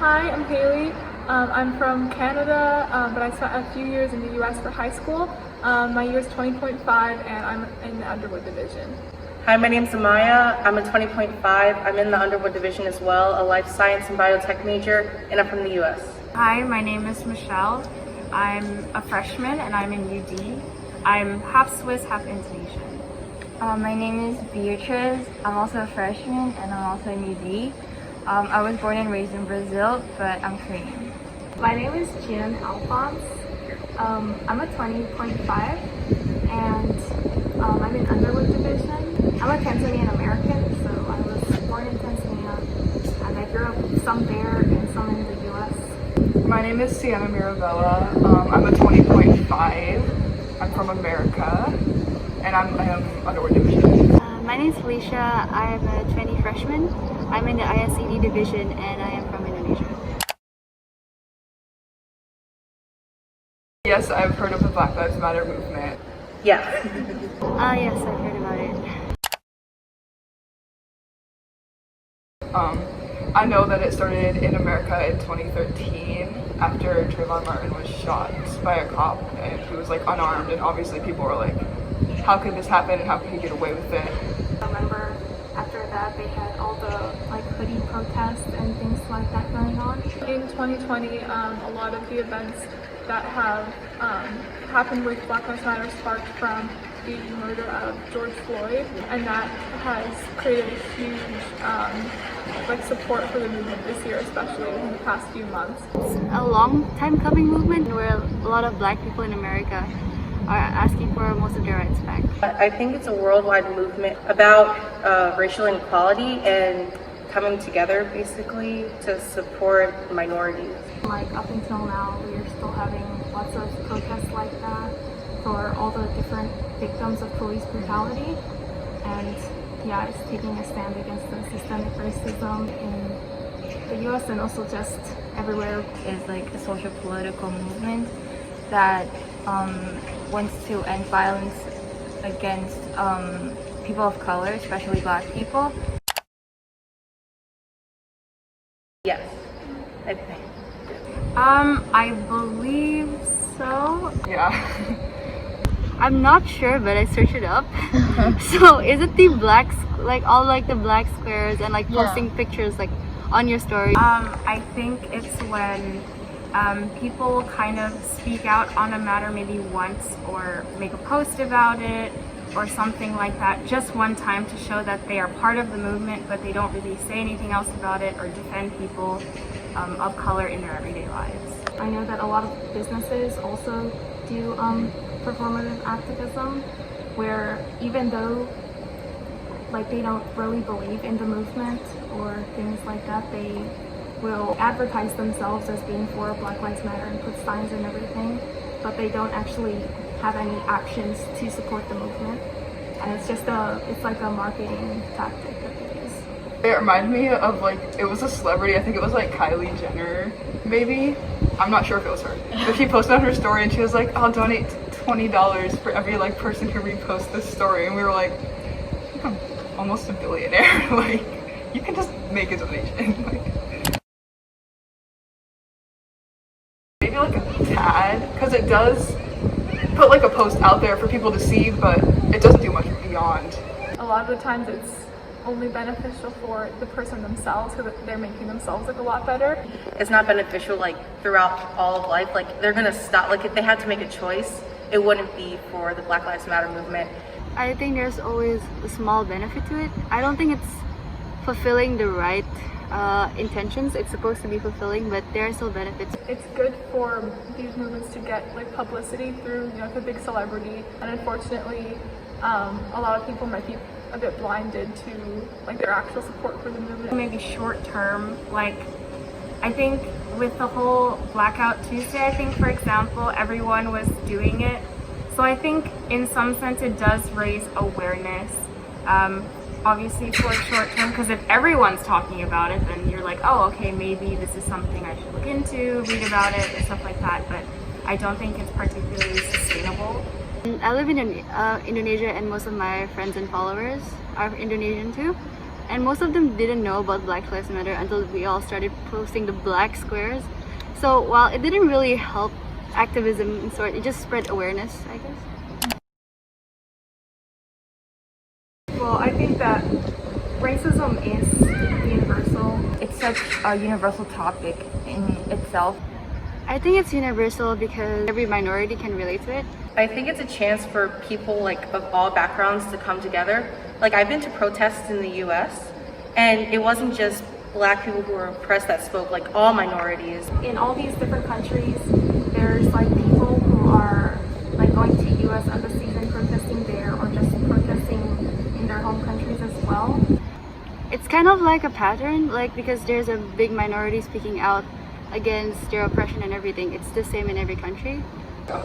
Hi, I'm Hailey. I'm from Canada, but I spent a few years in the US for high school. My year is 20.5 and I'm in the Underwood division. Hi, my name's Amiah. I'm a 20.5. I'm in the Underwood division as well, a life science and biotech major, and I'm from the US. Hi, my name is Michele. I'm a freshman and I'm in UD. I'm half Swiss, half Indonesian. My name is Beatriz. I'm also a freshman and I'm also in UD. I was born and raised in Brazil, but I'm Korean. My name is Alphonce. I'm a 20.5 and I'm in Underwood division. I'm a Tanzanian American, so I was born in Tanzania and I grew up some there and some in the US. My name is Siena Mirabella. I'm a 20.5. I'm from America and I'm Underwood division. My name is Felicia. I'm a 20 freshman. I'm in the ISED division and I am from Indonesia. Yes, I've heard of the Black Lives Matter movement. Yeah. Yes, I've heard about it. I know that it started in America in 2013 after Trayvon Martin was shot by a cop and he was like unarmed, and obviously people were like, how could this happen and how could he get away with it? I remember after that they had all the like hoodie protests and things like that going on. In 2020, a lot of the events that have happened with Black Lives Matter sparked from the murder of George Floyd, and that has created a huge support for the movement this year, especially in the past few months. It's a long time coming movement where a lot of Black people in America are asking for most of their rights back. I think it's a worldwide movement about racial inequality and coming together basically to support minorities. Like up until now, we are still having lots of protests like that for all the different victims of police brutality, and yeah, it's taking a stand against the systemic racism in the US and also just everywhere. It's like a social political movement that wants to end violence against people of color, especially Black people. Yes, I think. I believe so. Yeah. I'm not sure, but I searched it up. So is it the black, all the black squares and posting pictures on your story? I think it's when people kind of speak out on a matter maybe once or make a post about it or something like that, just one time to show that they are part of the movement, but they don't really say anything else about it or defend people of color in their everyday lives. I know that a lot of businesses also do performative activism, where even though they don't really believe in the movement or things like that, they will advertise themselves as being for Black Lives Matter and put signs and everything, but they don't actually have any actions to support the movement. And it's just like a marketing tactic that they use. It reminded me of it was a celebrity, I think it was Kylie Jenner, maybe. I'm not sure if it was her. But she posted on her story and she was like, I'll donate $20 for every person who reposts this story. And we were like, I'm almost a billionaire. You can just make a donation. Maybe a tad, because it does put a post out there for people to see, but it doesn't do much beyond. A lot of the times it's only beneficial for the person themselves, because they're making themselves look a lot better. It's not beneficial throughout all of life. They're gonna stop. If they had to make a choice, it wouldn't be for the Black Lives Matter movement. I think there's always a small benefit to it. I don't think it's fulfilling the right intentions it's supposed to be fulfilling, but there are still benefits. It's good for these movements to get publicity through the big celebrity, and unfortunately a lot of people might be a bit blinded to their actual support for the movement. Maybe short term, I think with the whole Blackout Tuesday, I think for example everyone was doing it, so I think in some sense it does raise awareness, obviously for short term, because if everyone's talking about it, then you're like, oh okay, maybe this is something I should look into, read about it and stuff like that, but I don't think it's particularly sustainable. I live in Indonesia and most of my friends and followers are Indonesian too. and most of them didn't know about Black Lives Matter until we all started posting the black squares. So while it didn't really help activism in sort, it just spread awareness, I guess. Well, I think that racism is universal. It's such a universal topic in itself. I think it's universal because every minority can relate to it. I think it's a chance for people like of all backgrounds to come together. Like I've been to protests in the US and it wasn't just Black people who were oppressed that spoke, like all minorities. In all these different countries, there's like people who are like going to US embassies and protesting there, or just protesting in their home countries as well. It's kind of like a pattern, like because there's a big minority speaking out against their oppression and everything. It's the same in every country.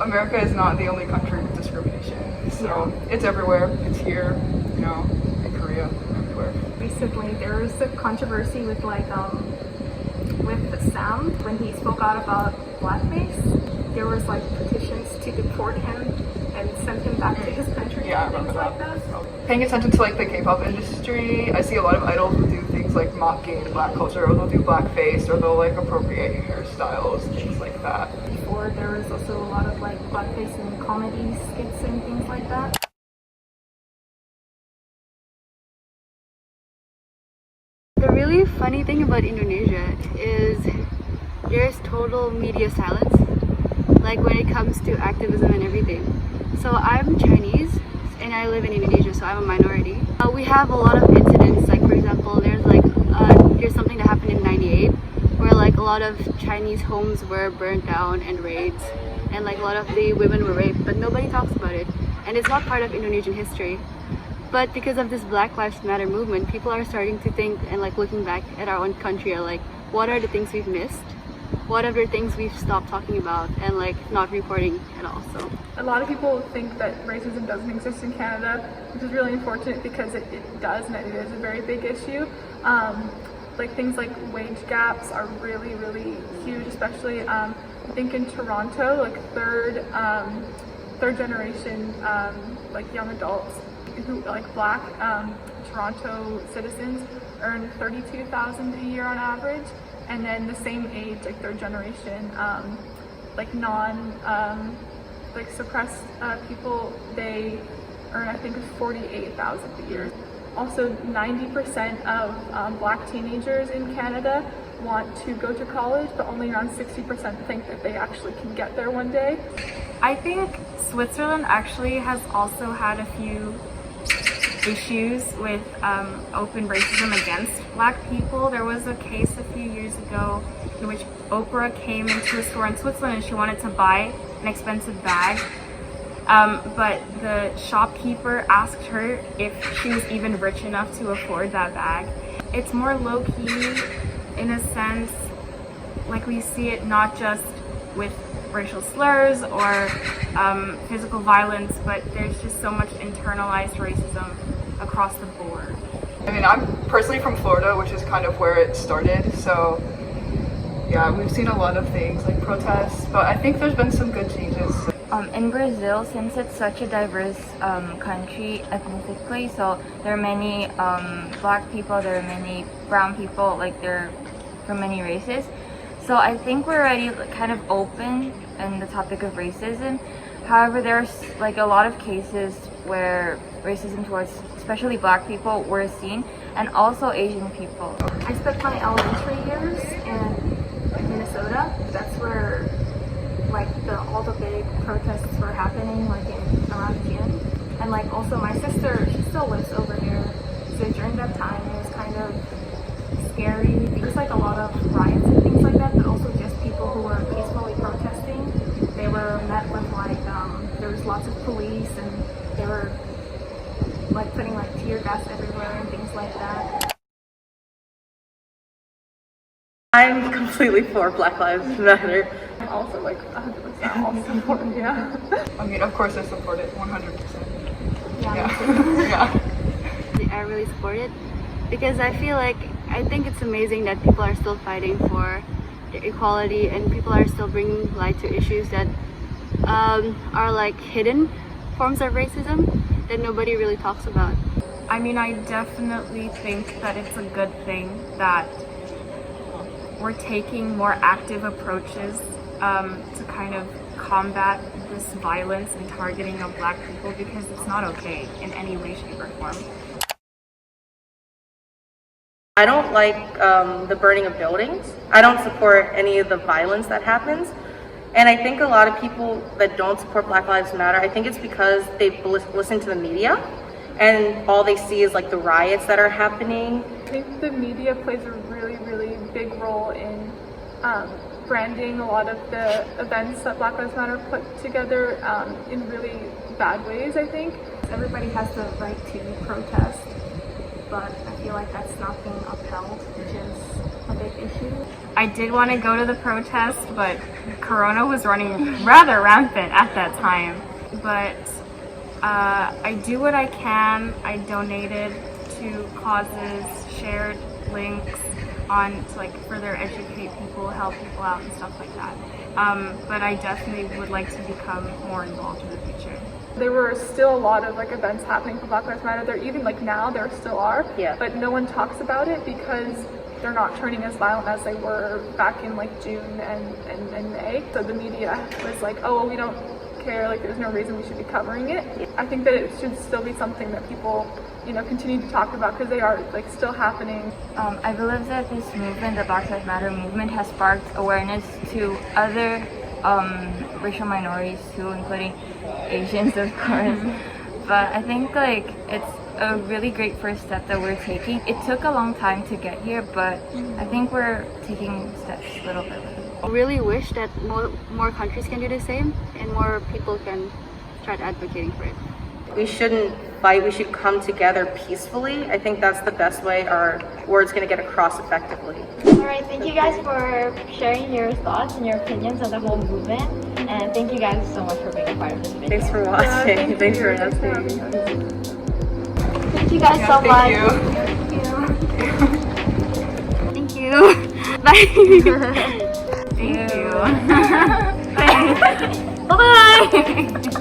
America is not the only country with discrimination, so it's everywhere. It's here, you know, in Korea, everywhere. Recently, there was a controversy with with Sam when he spoke out about blackface. There was like petitions to deport him and send him back to his country. Yeah, I and remember things that. like that. Paying attention to like the K-pop industry, I see a lot of idols who do things like mocking Black culture, or they'll do blackface, or they'll like appropriate hairstyles, things like that. Before, there was also a lot of like blackface in comedy skits and things like that. The really funny thing about Indonesia is there's total media silence, like when it comes to activism and everything. So I'm Chinese and I live in Indonesia, so I'm a minority. We have a lot of incidents, like for example, there's something that happened in '98 where like a lot of Chinese homes were burned down and raped, and like a lot of the women were raped, but nobody talks about it, and it's not part of Indonesian history. But because of this Black Lives Matter movement, people are starting to think and like looking back at our own country are like, what are the things we've missed? What are the things we've stopped talking about and like not reporting at all? So A lot of people think that racism doesn't exist in Canada, which is really unfortunate because it does, and it is a very big issue. Like things like wage gaps are really, really huge, especially I think in Toronto, like third generation like young adults who like Black Toronto citizens earn $32,000 a year on average, and then the same age, like third generation, like like suppressed people, they earn I think $48,000 a year. Also, 90% of Black teenagers in Canada want to go to college, but only around 60% think that they actually can get there one day. I think Switzerland actually has also had a few issues with open racism against Black people. There was a case a few years ago in which Oprah came into a store in Switzerland and she wanted to buy an expensive bag, but the shopkeeper asked her if she was even rich enough to afford that bag. It's more low-key in a sense, like we see it not just with racial slurs or physical violence, but there's just so much internalized racism across the board. I mean, I'm personally from Florida, which is kind of where it started, so yeah, we've seen a lot of things like protests, but I think there's been some good changes. In Brazil, since it's such a diverse country ethnically, so there are many Black people, there are many brown people, like there are from many races. So I think we're already kind of open in the topic of racism. However, there's like a lot of cases where racism towards especially Black people were seen, and also Asian people. I spent my elementary years in Minnesota. That's where like all the big protests were happening, like around June. And like also my sister, she still lives over here. So during that time, it was kind of scary. There's like a lot of riots and things like that, but also just people who were peacefully protesting. They were met with like there was lots of police, and they were like putting like tear gas everywhere and things like that. I'm completely for Black Lives Matter. Also like 100% also important, yeah. I mean, of course I support it 100%. Yeah. Yeah. I really support it because I think it's amazing that people are still fighting for equality, and people are still bringing light to issues that are like hidden forms of racism that nobody really talks about. I mean, I definitely think that it's a good thing that we're taking more active approaches to kind of combat this violence and targeting of Black people, because it's not okay in any way, shape, or form. I don't like the burning of buildings. I don't support any of the violence that happens. And I think a lot of people that don't support Black Lives Matter, I think it's because they've listened to the media and all they see is like the riots that are happening. I think the media plays a really, really big role in branding a lot of the events that Black Lives Matter put together in really bad ways, I think. Everybody has the right to protest, but I feel like that's not being upheld, which is a big issue. I did want to go to the protest, but Corona was running rather rampant at that time. But I do what I can. I donated to causes, shared links on to like further educate people, help people out and stuff like that. But I definitely would like to become more involved in the future. There were still a lot of like events happening for Black Lives Matter. There even like now there still are, but no one talks about it because they're not turning as violent as they were back in like June and May. So the media was like, oh, well, we don't care, like there's no reason we should be covering it. I think that it should still be something that people, you know, continue to talk about because they are like still happening. I believe that this movement, the Black Lives Matter movement, has sparked awareness to other racial minorities too, including Asians, of course. But I think like it's a really great first step that we're taking. It took a long time to get here, but I think we're taking steps little by little. I really wish that more countries can do the same and more people can start advocating for it. We shouldn't fight, we should come together peacefully. I think that's the best way our word's gonna get across effectively. Alright, thank you guys for sharing your thoughts and your opinions on the whole movement. And thank you guys so much for being a part of this video. Thanks for watching. Thanks for asking. Thank you guys so much. Thank you. Bye. Thank you. Bye. Bye-bye.